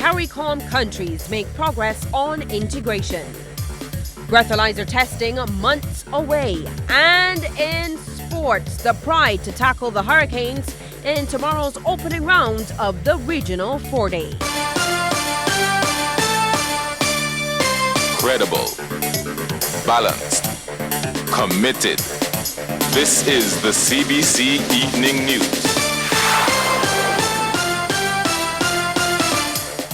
CARICOM countries make progress on integration. Breathalyzer testing months away. And in sports, the pride to tackle the Hurricanes in tomorrow's opening round of the Regional 4-Day. Credible, balanced, committed. This is the CBC Evening News.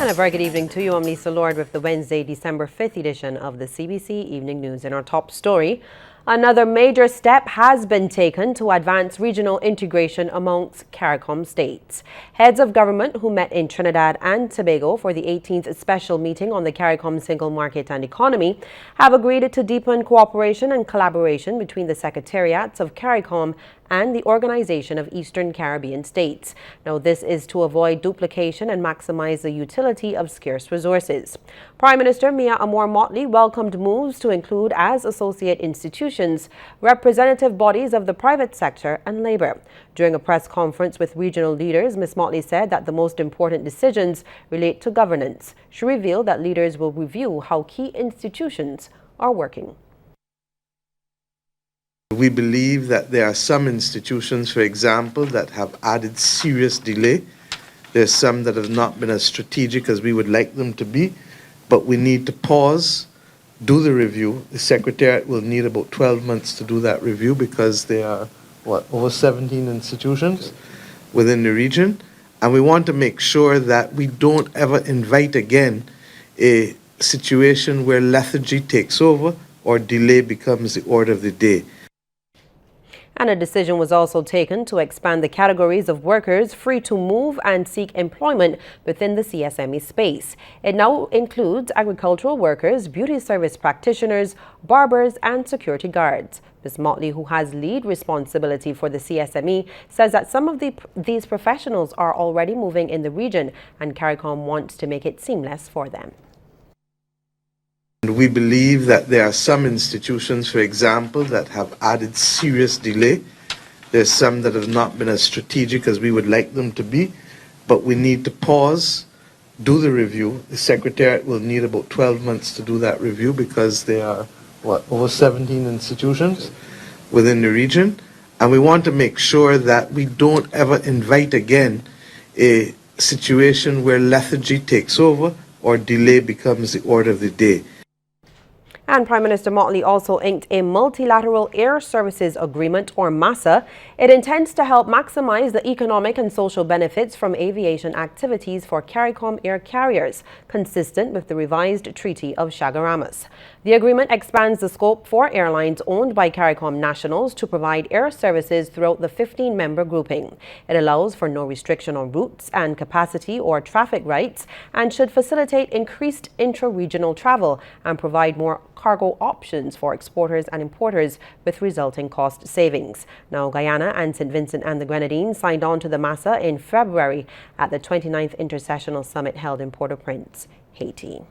And a very good evening to you. I'm Lisa Lord with the Wednesday, December 5th edition of the CBC Evening News. In our top story, another major step has been taken to advance regional integration amongst CARICOM states. Heads of government who met in Trinidad and Tobago for the 18th special meeting on the CARICOM single market and economy have agreed to deepen cooperation and collaboration between the secretariats of CARICOM and the Organization of Eastern Caribbean States. Now, this is to avoid duplication and maximize the utility of scarce resources. Prime Minister Mia Motley welcomed moves to include as associate institutions representative bodies of the private sector and labor. During a press conference with regional leaders, Ms. Motley said that the most important decisions relate to governance. She revealed that leaders will review how key institutions are working. We believe that there are some institutions, for example, that have added serious delay. There's some that have not been as strategic as we would like them to be, but we need to pause, do the review. The Secretariat will need about 12 months to do that review because there are, over 17 institutions within the region. And we want to make sure that we don't ever invite again a situation where lethargy takes over or delay becomes the order of the day. And a decision was also taken to expand the categories of workers free to move and seek employment within the CSME space. It now includes agricultural workers, beauty service practitioners, barbers, and security guards. Ms. Motley, who has lead responsibility for the CSME, says that some of these professionals are already moving in the region, and CARICOM wants to make it seamless for them. We believe that there are some institutions, for example, that have added serious delay. There's some that have not been as strategic as we would like them to be, but we need to pause, do the review. The Secretariat will need about 12 months to do that review because there are, over 17 institutions within the region. And we want to make sure that we don't ever invite again a situation where lethargy takes over or delay becomes the order of the day. And Prime Minister Motley also inked a multilateral air services agreement, or MASA. It intends to help maximize the economic and social benefits from aviation activities for CARICOM air carriers, consistent with the revised Treaty of Chaguaramas. The agreement expands the scope for airlines owned by CARICOM nationals to provide air services throughout the 15-member grouping. It allows for no restriction on routes and capacity or traffic rights and should facilitate increased intra-regional travel and provide more cargo options for exporters and importers with resulting cost savings. Now, Guyana and St. Vincent and the Grenadines signed on to the MASA in February at the 29th Intersessional Summit held in Port-au-Prince, Haiti.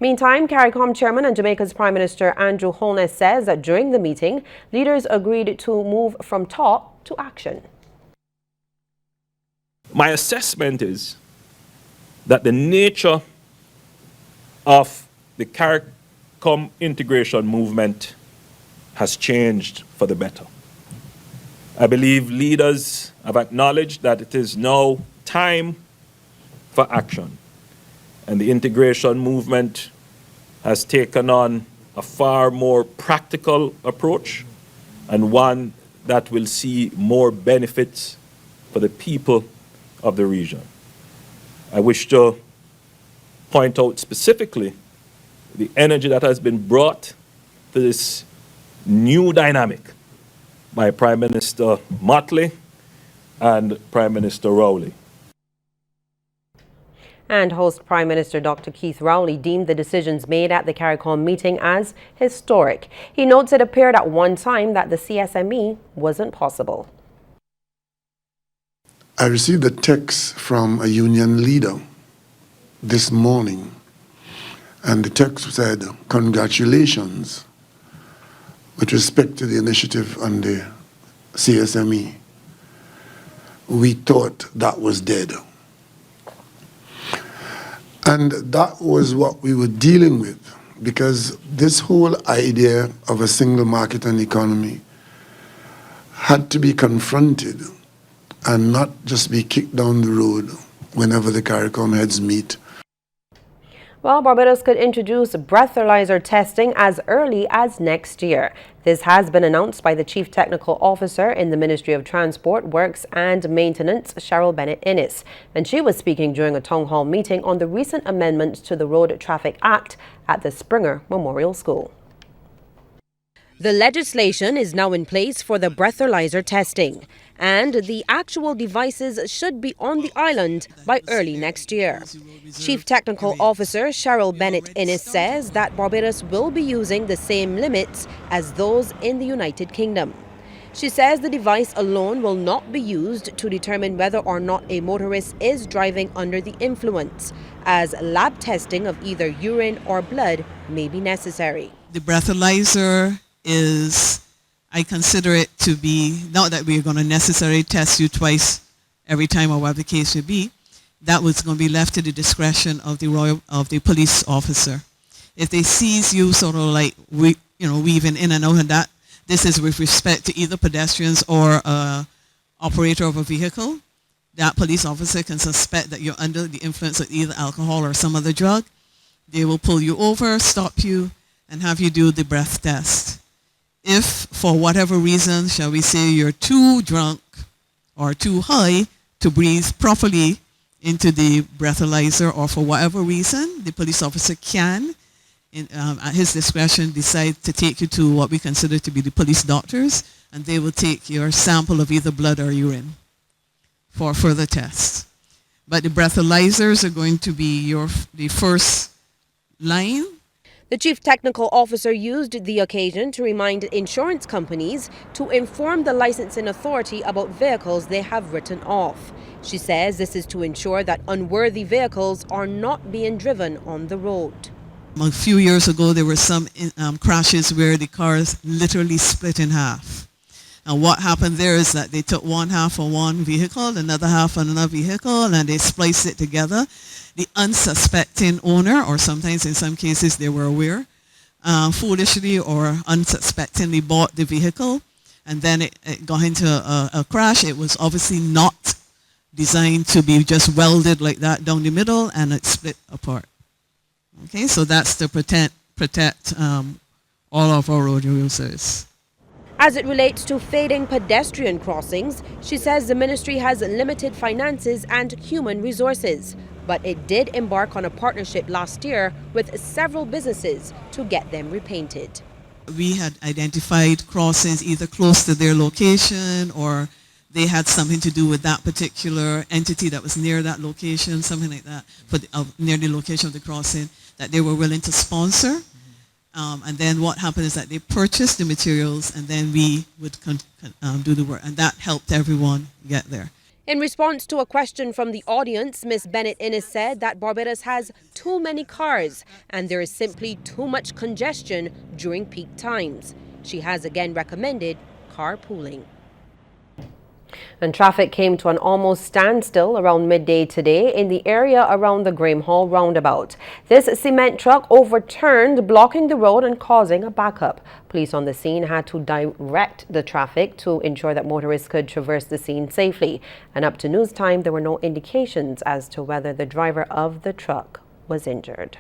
Meantime, CARICOM Chairman and Jamaica's Prime Minister Andrew Holness says that during the meeting, leaders agreed to move from talk to action. My assessment is that the nature of the CARICOM integration movement has changed for the better. I believe leaders have acknowledged that it is now time for action. And the integration movement has taken on a far more practical approach and one that will see more benefits for the people of the region. I wish to point out specifically the energy that has been brought to this new dynamic by Prime Minister Motley and Prime Minister Rowley. And host Prime Minister Dr. Keith Rowley deemed the decisions made at the CARICOM meeting as historic. He notes it appeared at one time that the CSME wasn't possible. I received a text from a union leader this morning, and the text said, "Congratulations with respect to the initiative on the CSME. We thought that was dead." And that was what we were dealing with, because this whole idea of a single market and economy had to be confronted and not just be kicked down the road whenever the CARICOM heads meet. Well, Barbados could introduce breathalyzer testing as early as next year. This has been announced by the Chief Technical Officer in the Ministry of Transport, Works and Maintenance, Cheryl Bennett-Innes. And she was speaking during a town hall meeting on the recent amendments to the Road Traffic Act at the Springer Memorial School. The legislation is now in place for the breathalyzer testing, and the actual devices should be on the island by early next year. Chief Technical Officer Cheryl Bennett-Innes says that Barbados will be using the same limits as those in the United Kingdom. She says the device alone will not be used to determine whether or not a motorist is driving under the influence, as lab testing of either urine or blood may be necessary. The breathalyzer is, I consider it to be, not that we're going to necessarily test you twice every time or whatever the case may be. That was going to be left to the discretion of the police officer. If they seize you sort of like weaving in and out of that, this is with respect to either pedestrians or operator of a vehicle. That police officer can suspect that you're under the influence of either alcohol or some other drug. They will pull you over, stop you, and have you do the breath test. If for whatever reason, shall we say, you're too drunk or too high to breathe properly into the breathalyzer, or for whatever reason, the police officer can, at his discretion, decide to take you to what we consider to be the police doctors, and they will take your sample of either blood or urine for further tests. But the breathalyzers are going to be the first line. The Chief Technical Officer used the occasion to remind insurance companies to inform the licensing authority about vehicles they have written off. She says this is to ensure that unworthy vehicles are not being driven on the road. A few years ago, there were some crashes where the cars literally split in half. And what happened there is that they took one half of one vehicle, another half on another vehicle, and they spliced it together. The unsuspecting owner, or sometimes in some cases they were aware, foolishly or unsuspectingly bought the vehicle, and then it got into a crash. It was obviously not designed to be just welded like that down the middle, and it split apart. Okay, so that's to protect all of our road users. As it relates to fading pedestrian crossings, she says the ministry has limited finances and human resources, but it did embark on a partnership last year with several businesses to get them repainted. We had identified crossings either close to their location, or they had something to do with that particular entity that was near that location, something like that, near the location of the crossing, that they were willing to sponsor. And then what happened is that they purchased the materials, and then we would do the work, and that helped everyone get there. In response to a question from the audience, Ms. Bennett-Innes said that Barbados has too many cars and there is simply too much congestion during peak times. She has again recommended carpooling. And traffic came to an almost standstill around midday today in the area around the Graham Hall roundabout. This cement truck overturned, blocking the road and causing a backup. Police on the scene had to direct the traffic to ensure that motorists could traverse the scene safely. And up to news time, there were no indications as to whether the driver of the truck was injured.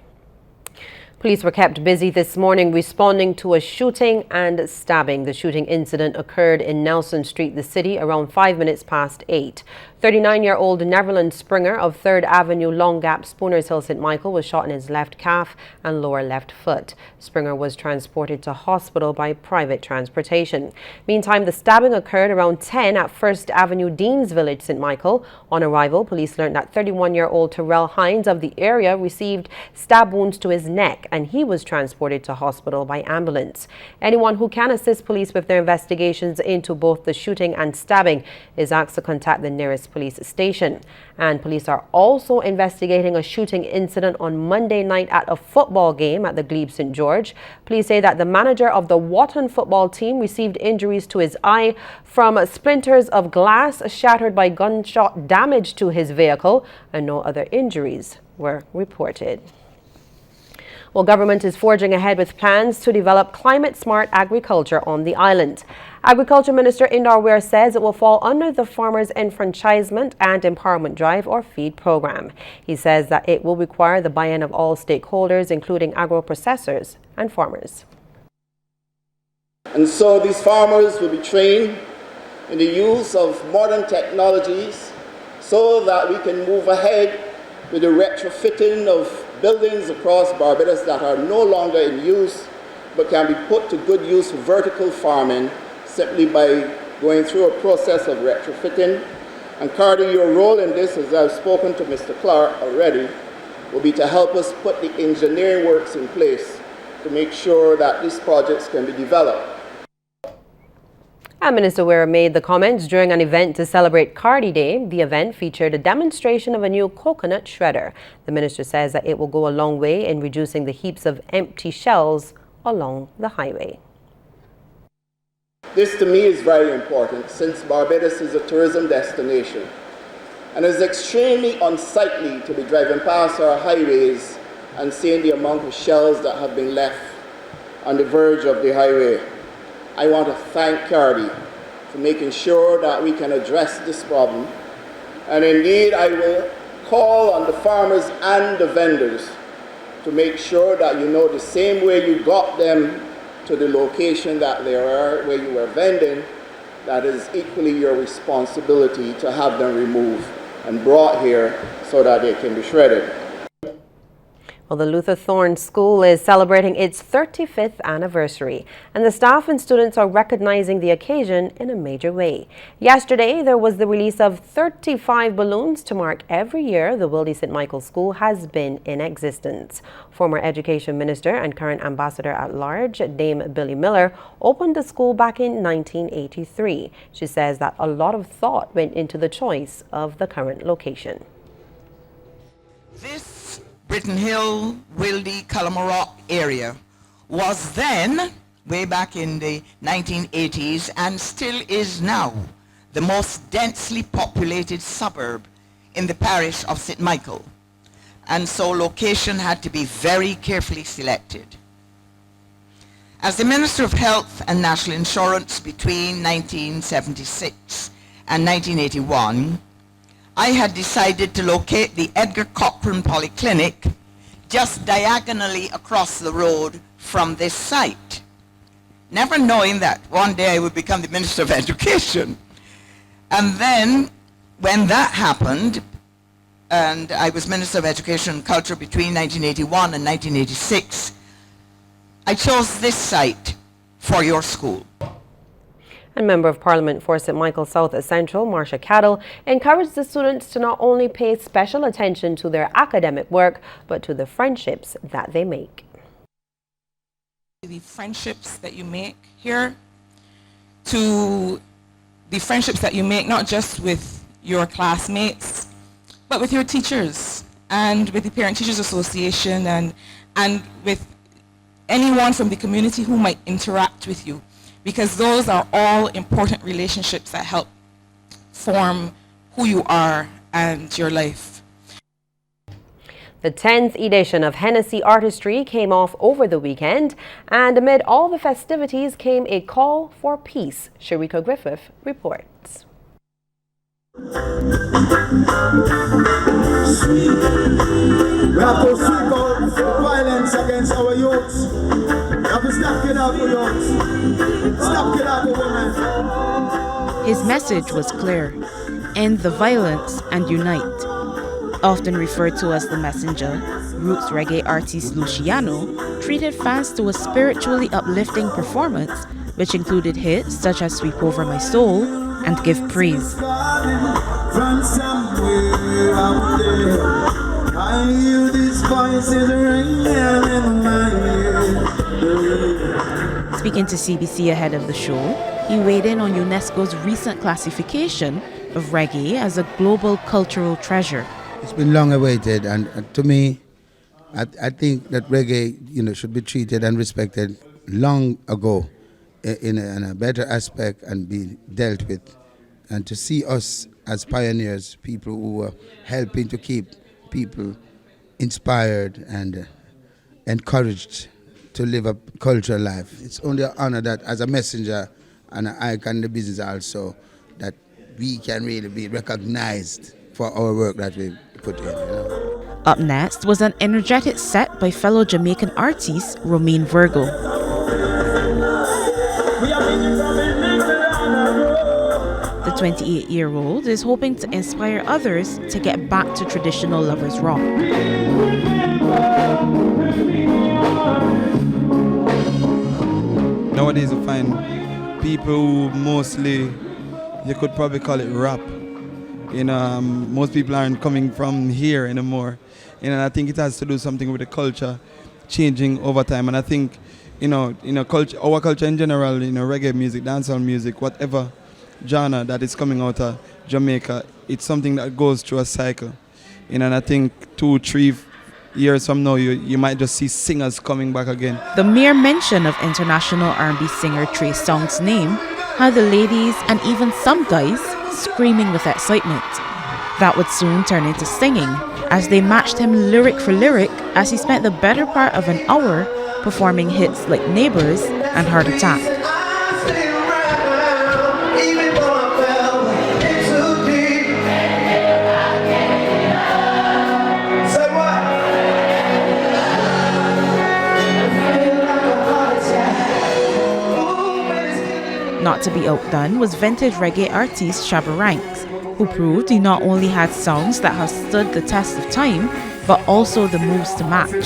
Police were kept busy this morning responding to a shooting and stabbing. The shooting incident occurred in Nelson Street, the city, around 5 minutes past 8. 39-year-old Neverland Springer of 3rd Avenue, Long Gap, Spooners Hill, St. Michael was shot in his left calf and lower left foot. Springer was transported to hospital by private transportation. Meantime, the stabbing occurred around 10 at 1st Avenue, Deans Village, St. Michael. On arrival, police learned that 31-year-old Terrell Hines of the area received stab wounds to his neck and he was transported to hospital by ambulance. Anyone who can assist police with their investigations into both the shooting and stabbing is asked to contact the nearest police station. And police are also investigating a shooting incident on Monday night at a football game at the Glebe St. George. Police say that the manager of the Wharton football team received injuries to his eye from splinters of glass shattered by gunshot damage to his vehicle, and no other injuries were reported. Well, government is forging ahead with plans to develop climate-smart agriculture on the island. Agriculture Minister Indar Weir says it will fall under the Farmers Enfranchisement and Empowerment Drive, or FEED program. He says that it will require the buy-in of all stakeholders, including agro-processors and farmers. And so these farmers will be trained in the use of modern technologies so that we can move ahead with the retrofitting of buildings across Barbados that are no longer in use but can be put to good use for vertical farming simply by going through a process of retrofitting. And Cardi, your role in this, as I've spoken to Mr. Clark already, will be to help us put the engineering works in place to make sure that these projects can be developed. And Minister Weir made the comments during an event to celebrate Cardi Day. The event featured a demonstration of a new coconut shredder. The minister says that it will go a long way in reducing the heaps of empty shells along the highway. This to me is very important since Barbados is a tourism destination and it's extremely unsightly to be driving past our highways and seeing the amount of shells that have been left on the verge of the highway. I want to thank Cardi for making sure that we can address this problem. And indeed, I will call on the farmers and the vendors to make sure that you know the same way you got them to the location that they are, where you were vending, that is equally your responsibility to have them removed and brought here so that they can be shredded. Well, the Luther Thorne School is celebrating its 35th anniversary, and the staff and students are recognizing the occasion in a major way. Yesterday, there was the release of 35 balloons to mark every year the Wildy St. Michael School has been in existence. Former Education Minister and current Ambassador at Large, Dame Billy Miller, opened the school back in 1983. She says that a lot of thought went into the choice of the current location. This Britton Hill, Wildy, Calamarok area was then, way back in the 1980s, and still is now, the most densely populated suburb in the parish of St. Michael. And so location had to be very carefully selected. As the Minister of Health and National Insurance between 1976 and 1981, I had decided to locate the Edgar Cochrane Polyclinic just diagonally across the road from this site, never knowing that one day I would become the Minister of Education. And then when that happened, and I was Minister of Education and Culture between 1981 and 1986, I chose this site for your school. And Member of Parliament for St. Michael South Central, Marcia Cattle, encouraged the students to not only pay special attention to their academic work, but to the friendships that they make. The friendships that you make here, to the friendships that you make not just with your classmates, but with your teachers and with the Parent Teachers Association and with anyone from the community who might interact with you. Because those are all important relationships that help form who you are and your life. The 10th edition of Hennessy Artistry came off over the weekend, and amid all the festivities came a call for peace. Sharika Griffith reports. We have to sweep out violence against our youths. We have to stop it out for youths. Stop it out for women. His message was clear: end the violence and unite. Often referred to as the messenger, roots reggae artist Luciano treated fans to a spiritually uplifting performance, which included hits such as Sweep Over My Soul and Give Praise. From somewhere out there, I hear these voices ringing in my ear. Speaking to CBC ahead of the show, he weighed in on UNESCO's recent classification of reggae as a global cultural treasure. It's been long awaited, and to me, I think that reggae, should be treated and respected long ago in a better aspect and be dealt with. And to see us as pioneers, people who were helping to keep people inspired and encouraged to live a cultural life. It's only an honor that as a messenger and an icon in the business also, that we can really be recognized for our work that we put in. Up next was an energetic set by fellow Jamaican artist Romain Virgo. The 28-year-old is hoping to inspire others to get back to traditional lovers rock. Nowadays you find people who mostly, you could probably call it rap. Most people aren't coming from here anymore. And I think it has to do something with the culture changing over time. And I think, culture, our culture in general, reggae music, dancehall music, whatever genre that is coming out of Jamaica, it's something that goes through a cycle. And I think 2-3 years from now, you might just see singers coming back again. The mere mention of international R&B singer Trey Songz's name had the ladies and even some guys screaming with excitement. That would soon turn into singing, as they matched him lyric for lyric as he spent the better part of an hour performing hits like Neighbors and Heart Attack. Not to be outdone was vintage reggae artist Shabba Ranks, who proved he not only had songs that have stood the test of time, but also the moves to match.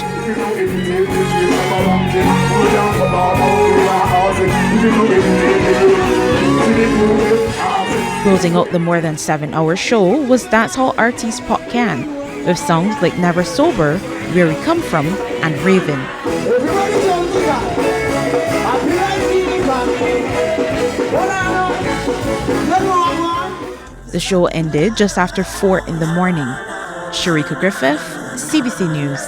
Closing out the more than 7-hour show was dancehall artist Pop Can, with songs like Never Sober, Where We Come From, and Raven. The show ended just after 4 in the morning. Sharika Griffith, CBC News.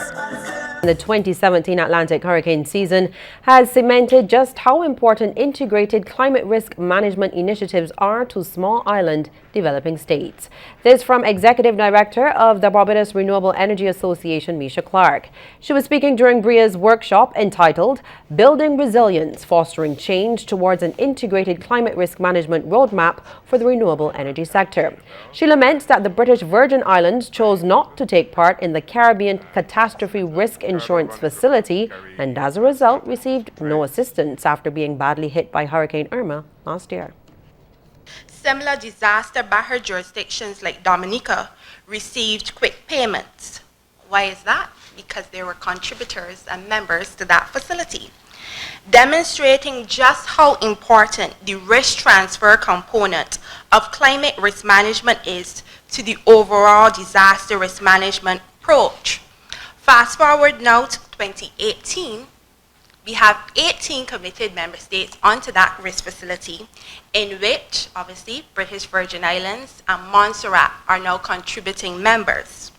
The 2017 Atlantic hurricane season has cemented just how important integrated climate risk management initiatives are to small island developing states. This from Executive Director of the Barbados Renewable Energy Association, Misha Clark. She was speaking during BRIA's workshop entitled Building Resilience, Fostering Change Towards an Integrated Climate Risk Management Roadmap for the Renewable Energy Sector. She laments that the British Virgin Islands chose not to take part in the Caribbean Catastrophe Risk Insurance Facility and as a result received no assistance after being badly hit by Hurricane Irma last year. Similar disaster-battered jurisdictions like Dominica received quick payments. Why is that? Because they were contributors and members to that facility, demonstrating just how important the risk transfer component of climate risk management is to the overall disaster risk management approach. Fast forward now to 2018, we have 18 committed member states onto that risk facility, in which, obviously, British Virgin Islands and Montserrat are now contributing members.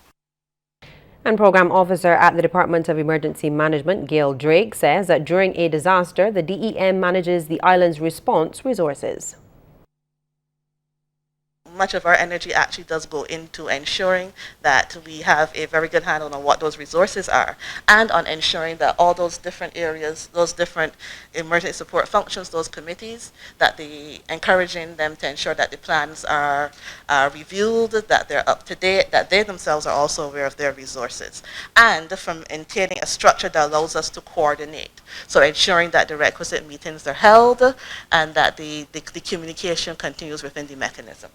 And Program Officer at the Department of Emergency Management, Gail Drake, says that during a disaster, the DEM manages the island's response resources. Much of our energy actually does go into ensuring that we have a very good handle on what those resources are and on ensuring that all those different areas, those different emergency support functions, those committees, that encouraging them to ensure that the plans are reviewed, that they're up to date, that they themselves are also aware of their resources, and from maintaining a structure that allows us to coordinate. So ensuring that the requisite meetings are held and that the communication continues within the mechanism.